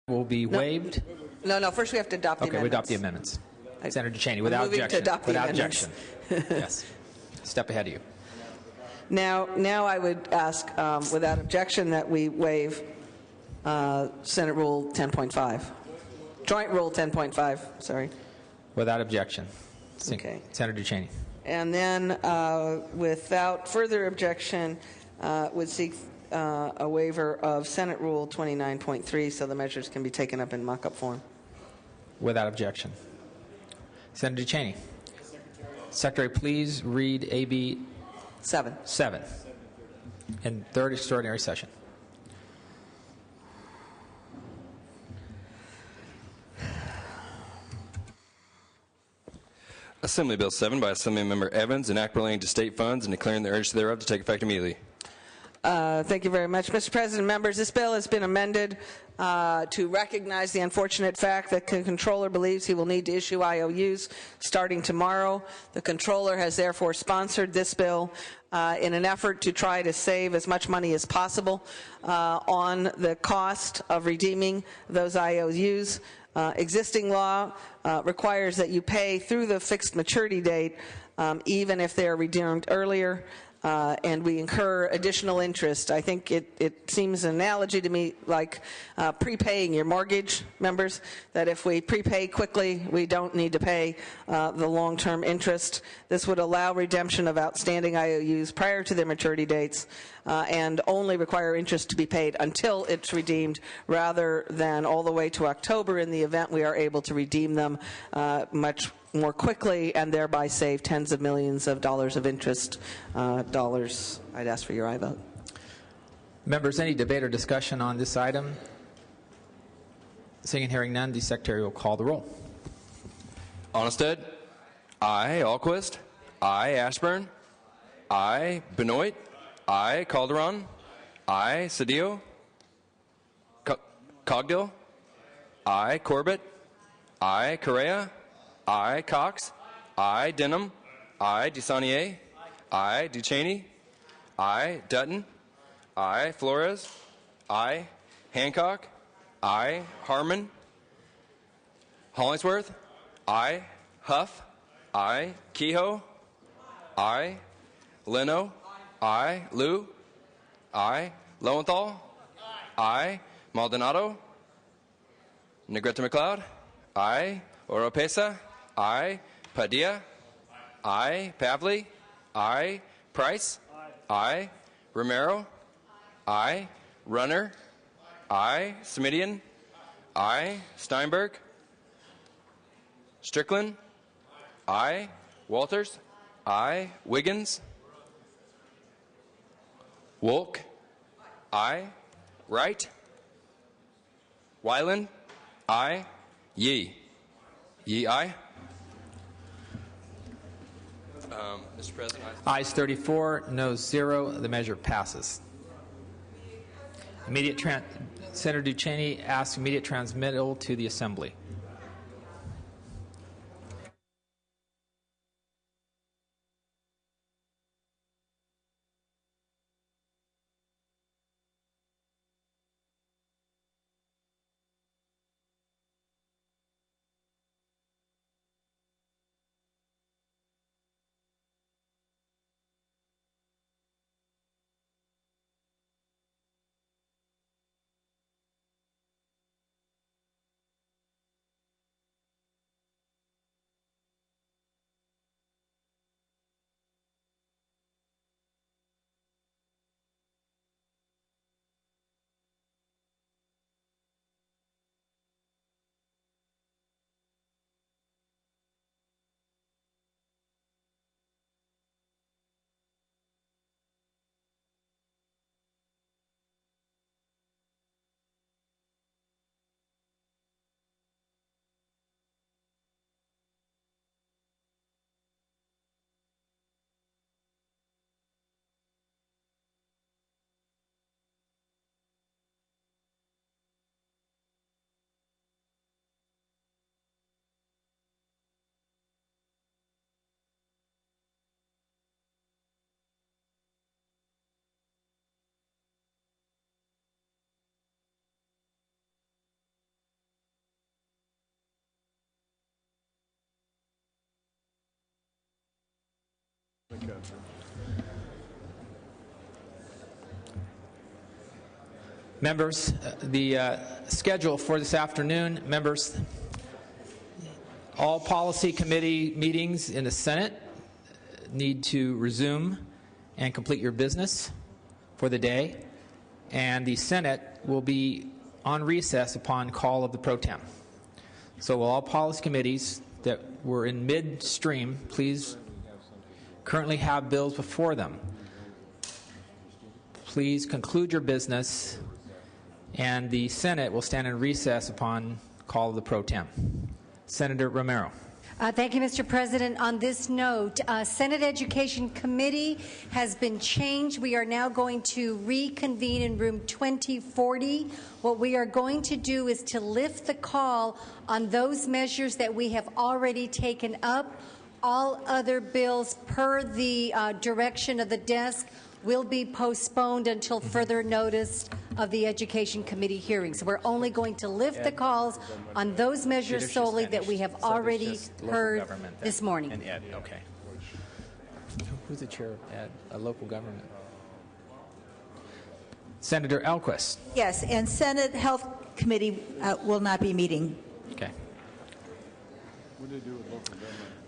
will be waived. No. First, we have to adopt the Okay, amendments. we adopt the amendments. Senator Cheney, without moving to objection. adopt the Without amendments. objection. Yes. Step ahead of you. Now I would ask, without objection, that we waive Senate Rule 10.5. Joint Rule 10.5, sorry. Without objection. Okay. Senator Cheney. And then, without further objection, would seek a waiver of Senate Rule 29.3 so the measures can be taken up in mock-up form. Without objection. Senator Cheney. Secretary, please read AB 7. 7 in third extraordinary session. Assembly Bill 7 by Assemblymember Evans, an act relating to state funds and declaring the urgency thereof to take effect immediately. Thank you very much. Mr. President, members, this bill has been amended to recognize the unfortunate fact that the controller believes he will need to issue IOUs starting tomorrow. The controller has therefore sponsored this bill in an effort to try to save as much money as possible on the cost of redeeming those IOUs. Existing law requires that you pay through the fixed maturity date even if they are redeemed earlier. And we incur additional interest. I think it seems an analogy to me like prepaying your mortgage, members, that if we prepay quickly, we don't need to pay the long-term interest. This would allow redemption of outstanding IOUs prior to their maturity dates and only require interest to be paid until it's redeemed rather than all the way to October in the event we are able to redeem them much more quickly and thereby save tens of millions of dollars of interest dollars. I'd ask for your aye vote. Members, any debate or discussion on this item? Seeing and hearing none, the Secretary will call the roll. Onnested. Aye. Alquist. Aye. Ashburn. Aye. Benoit. Aye. Calderon. Aye. Cedillo. Cogdill. Aye. Corbett. Aye. Correa. Aye. Cox. Aye. Denham. Aye. DeSaulnier. Aye. Ducheney. Aye. Dutton. Aye. Flores. Aye. Hancock. Aye. Harmon. Hollingsworth. Aye. Huff. Aye. Kehoe. Aye. Leno. Aye. Liu. Aye. Lowenthal. Aye. Maldonado. Negrete McLeod. Aye. Oropesa. Aye. Padilla. Aye. Pavley. Aye. Price. Aye. Romero. Aye. Runner. Aye. Smidian. Aye. Steinberg. Strickland. Aye. Walters. Aye. Wiggins. Wolk. Aye. Wright. Wyland. Aye. Yee. Yee, aye. Mr. President. Ayes 34, noes 0. The measure passes. Senator Ducheney asks immediate transmittal to the Assembly. Members, the schedule for this afternoon, members, all policy committee meetings in the Senate need to resume and complete your business for the day, and the Senate will be on recess upon call of the pro tem. So will all policy committees that were in midstream please currently have bills before them. Please conclude your business, and the Senate will stand in recess upon call of the pro tem. Senator Romero. Thank you, Mr. President. On this note, Senate Education Committee has been changed. We are now going to reconvene in room 2040. What we are going to do is to lift the call on those measures that we have already taken up. All other bills, per the direction of the desk, will be postponed until further notice of the Education Committee hearings. We're only going to lift the calls on those measures solely that we have already heard this morning. And Ed, okay. Who's the chair of Ed? A local government. Senator Elquist. Yes, and Senate Health Committee will not be meeting. Okay.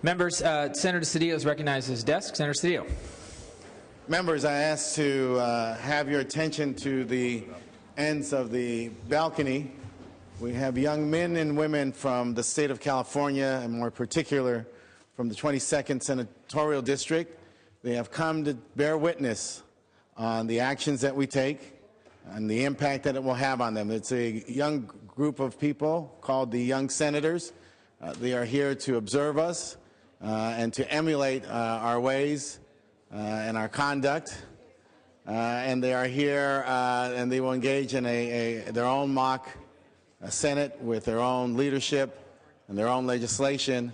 Members, Senator Cedillo is recognized at his desk. Senator Cedillo. Members, I ask to have your attention to the ends of the balcony. We have young men and women from the state of California, and more particular from the 22nd Senatorial District. They have come to bear witness on the actions that we take and the impact that it will have on them. It's a young group of people called the Young Senators. They are here to observe us and to emulate our ways and our conduct, and they are here and they will engage in their own mock Senate with their own leadership and their own legislation,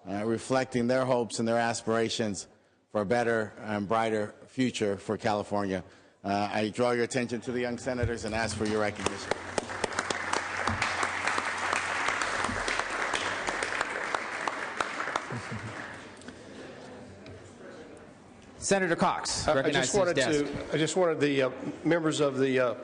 reflecting their hopes and their aspirations for a better and brighter future for California. I draw your attention to the young senators and ask for your recognition. Senator Cox, I recognized at his desk. just wanted the members of the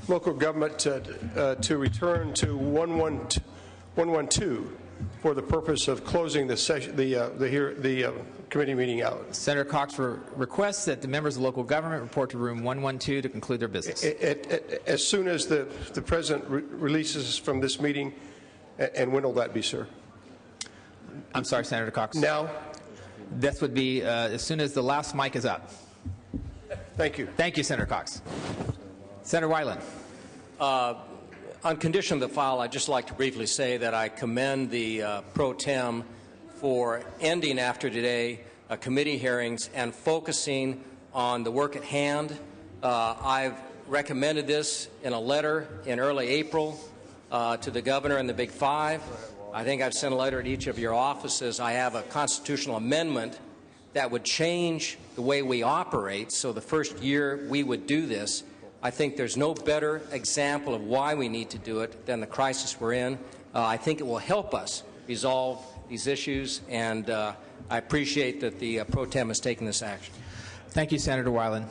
local government to return to 112 for the purpose of closing the session, the committee meeting out. Senator Cox requests that the members of local government report to room 112 to conclude their business. As soon as the president releases from this meeting, and when will that be, sir? I'm sorry, Senator Cox. Now? This would be as soon as the last mic is up. Thank you. Thank you, Senator Cox. Senator Wyland. On condition of the file, I'd just like to briefly say that I commend the pro tem for ending after today committee hearings and focusing on the work at hand. I've recommended this in a letter in early April to the governor and the Big Five. I think I've sent a letter to each of your offices. I have a constitutional amendment that would change the way we operate, so the first year we would do this. I think there's no better example of why we need to do it than the crisis we're in. I think it will help us resolve these issues, and I appreciate that the pro tem has taken this action. Thank you, Senator Wyland.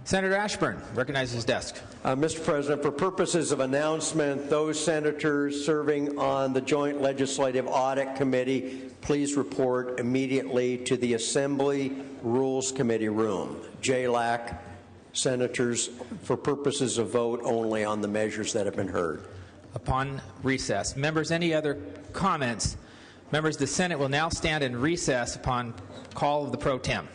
Senator Ashburn, recognizes his desk. Mr. President, for purposes of announcement, those senators serving on the Joint Legislative Audit Committee, please report immediately to the Assembly Rules Committee room. JLAC senators, for purposes of vote only on the measures that have been heard. Upon recess. Members, any other comments? Members, the Senate will now stand in recess upon call of the pro tem.